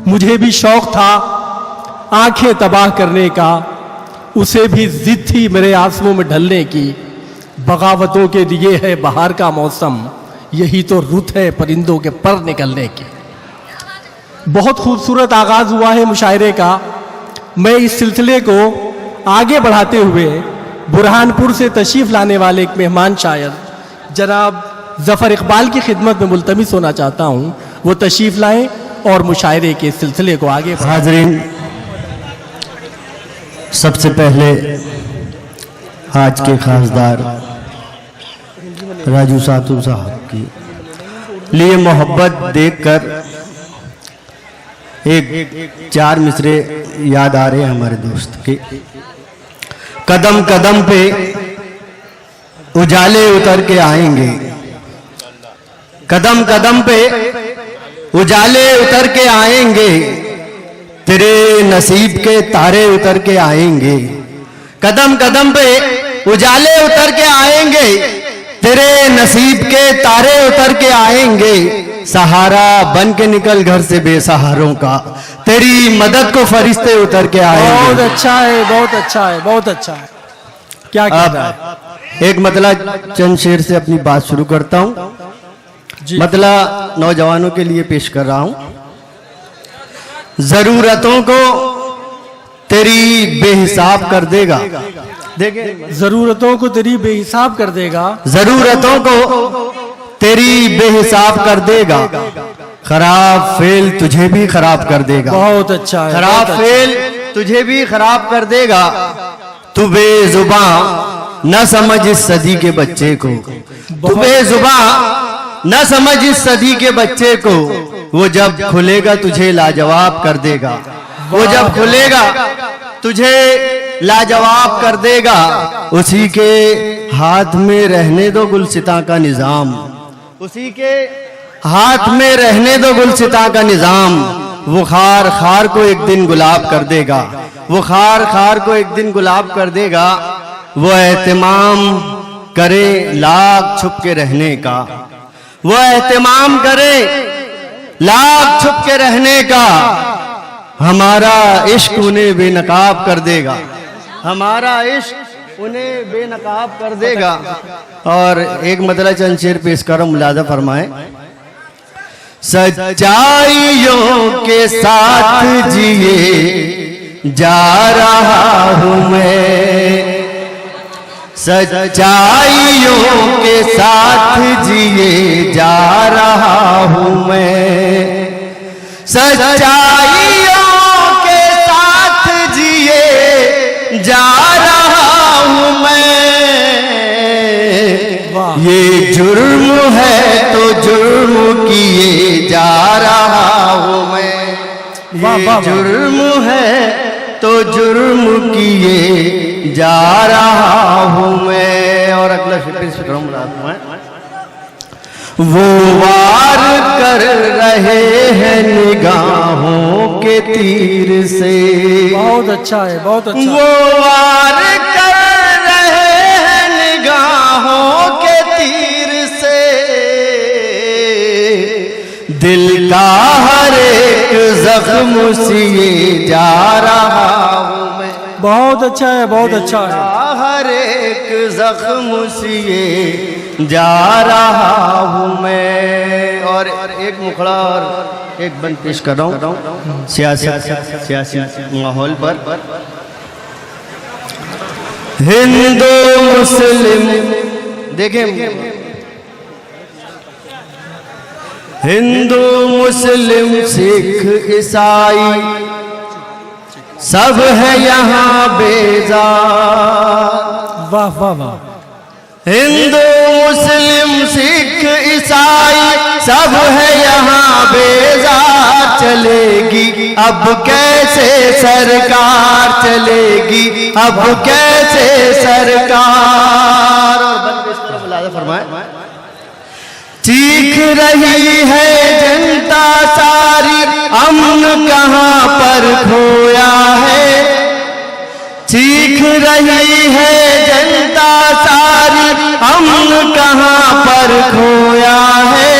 मुझे भी शौक था आंखें तबाह करने का, उसे भी जिद थी मेरे आंसुओं में ढलने की। बगावतों के लिए है बहार का मौसम, यही तो रुत है परिंदों के पर निकलने की। बहुत खूबसूरत आगाज़ हुआ है मुशायरे का। मैं इस सिलसिले को आगे बढ़ाते हुए बुरहानपुर से तशरीफ़ लाने वाले एक मेहमान शायर जनाब ज़फ़र इकबाल की खिदमत में मुल्तमिस होना चाहता हूँ, वो तशरीफ़ लाएँ और मुशायरे के सिलसिले को आगे बढ़ाएं। हाज़रीन, सबसे पहले आज के खासदार राजू सातू साहब की लिए मोहब्बत देखकर एक 4 मिसरे याद आ रहे हैं हमारे दोस्त के। कदम कदम पे उजाले उतर के आएंगे, कदम कदम पे उजाले उतर के आएंगे, तेरे नसीब के तारे उतर के आएंगे। कदम कदम पे उजाले उतर के आएंगे, तेरे नसीब के तारे उतर के आएंगे। सहारा बन के निकल घर से बेसहारों का, तेरी मदद को फरिश्ते उतर के आएंगे। बहुत अच्छा है, बहुत अच्छा है, बहुत अच्छा है। क्या कह रहा है? एक मतला चंद शेर से अपनी बात शुरू करता हूँ। मतला नौजवानों के लिए पेश कर रहा हूँ। जरूरतों को तेरी बेहिसाब कर देगा, देखे जरूरतों को तेरी बेहिसाब कर देगा, जरूरतों को तेरी बेहिसाब कर देगा। खराब फेल तुझे भी खराब कर देगा। बहुत अच्छा है। खराब फेल तुझे भी खराब कर देगा। तू बेजुबान न समझ इस सदी के बच्चे को, तू बेजुबान न समझ इस सदी के बच्चे को। वो जब खुलेगा तुझे लाजवाब कर देगा, वो जब खुलेगा तुझे लाजवाब कर देगा। उसी के हाथ में रहने दो गुलसिता का निजाम, उसी के हाथ में रहने दो गुलसिता का निजाम। वो खार खार को एक दिन गुलाब कर देगा, वो खार खार को एक दिन गुलाब कर देगा। वो एहतिमाम करे लाख छुप के रहने का, वो एहतिमाम करे लाख छुप के रहने का। हमारा इश्क उन्हें बेनकाब कर देगा, हमारा इश्क उन्हें बेनकाब कर देगा। और एक मतलब चंद शेर पेश करो, मुलाजा फरमाए। सच्चाइयों के साथ जिए जा रहा हूं मैं, सच्चाइयों के साथ जिए जा रहा हूं मैं। सच्चाइयों के साथ जिए जा रहा हूं मैं। ये जुर्म है तो जुर्म किए जा रहा हूं मैं। ये जुर्म है तो जुर्म किए जा रहा हूं मैं। और अगला फिक्र वो वार कर रहे हैं निगाहों के तीर से। बहुत अच्छा है, बहुत अच्छा। वो वार कर रहे हैं निगाहों के तीर से। दिल का हर एक जख्म सिए जा रहा हूं मैं। बहुत अच्छा है, बहुत अच्छा है। हर एक जख्म सिए जा रहा हूं मैं। और एक मुखड़ा और एक बंद पेश कर रहा हूं सियासी माहौल पर। हिंदू मुस्लिम देखें, हिंदू मुस्लिम सिख ईसाई सब है यहाँ बेजार। वाह वाह वाह। हिंदू मुस्लिम सिख ईसाई सब है यहाँ बेजार। चलेगी अब कैसे सरकार, चलेगी अब कैसे सरकार। और मुलाज़ा फरमाए। चीख रही है जनता सारी, अमन कहाँ पर खोया है। चीख रही है जनता सारी, अमन कहाँ पर खोया है।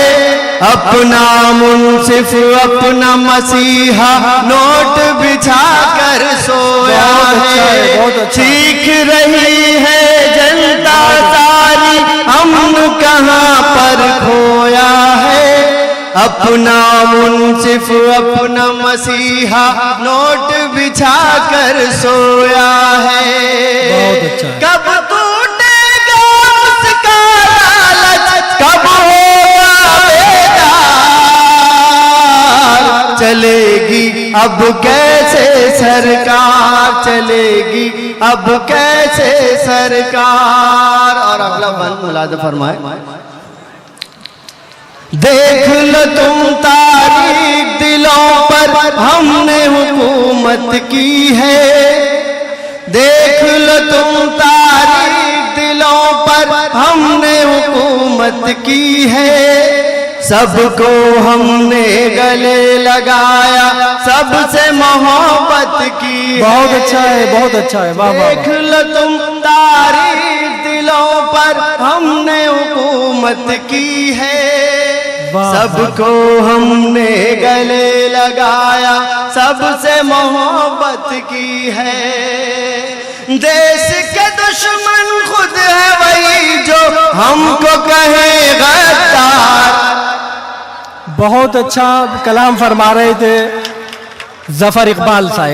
अपना मुंसिफ अपना मसीहा नोट बिछा कर सोया है। चीख रही है जनता सारी, अमन कहाँ पर खोया है। अपना मुंसिफ अपना मसीहा नोट बिछा कर सोया है। कब टूटेगा उसका लालच, कब होगा बेदार। चलेगी अब कैसे सरकार, चलेगी अब कैसे सरकार। और अगला बंद मुलाद फरमाए। देख लो तुम तारीख दिलों पर हमने हुकूमत की है। देख लो तुम तारीख दिलों पर हमने हुकूमत की है। सबको हमने गले लगाया, सबसे मोहब्बत की। बहुत अच्छा है, बहुत अच्छा है, वाह वाह। देख लो तुम तारीख दिलों पर हमने हुकूमत की है। सबको हमने गले लगाया, सबसे मोहब्बत की है। देश के दुश्मन खुद है वही जो हमको कहे गद्दार। बहुत अच्छा कलाम फरमा रहे थे जफर इकबाल साहब।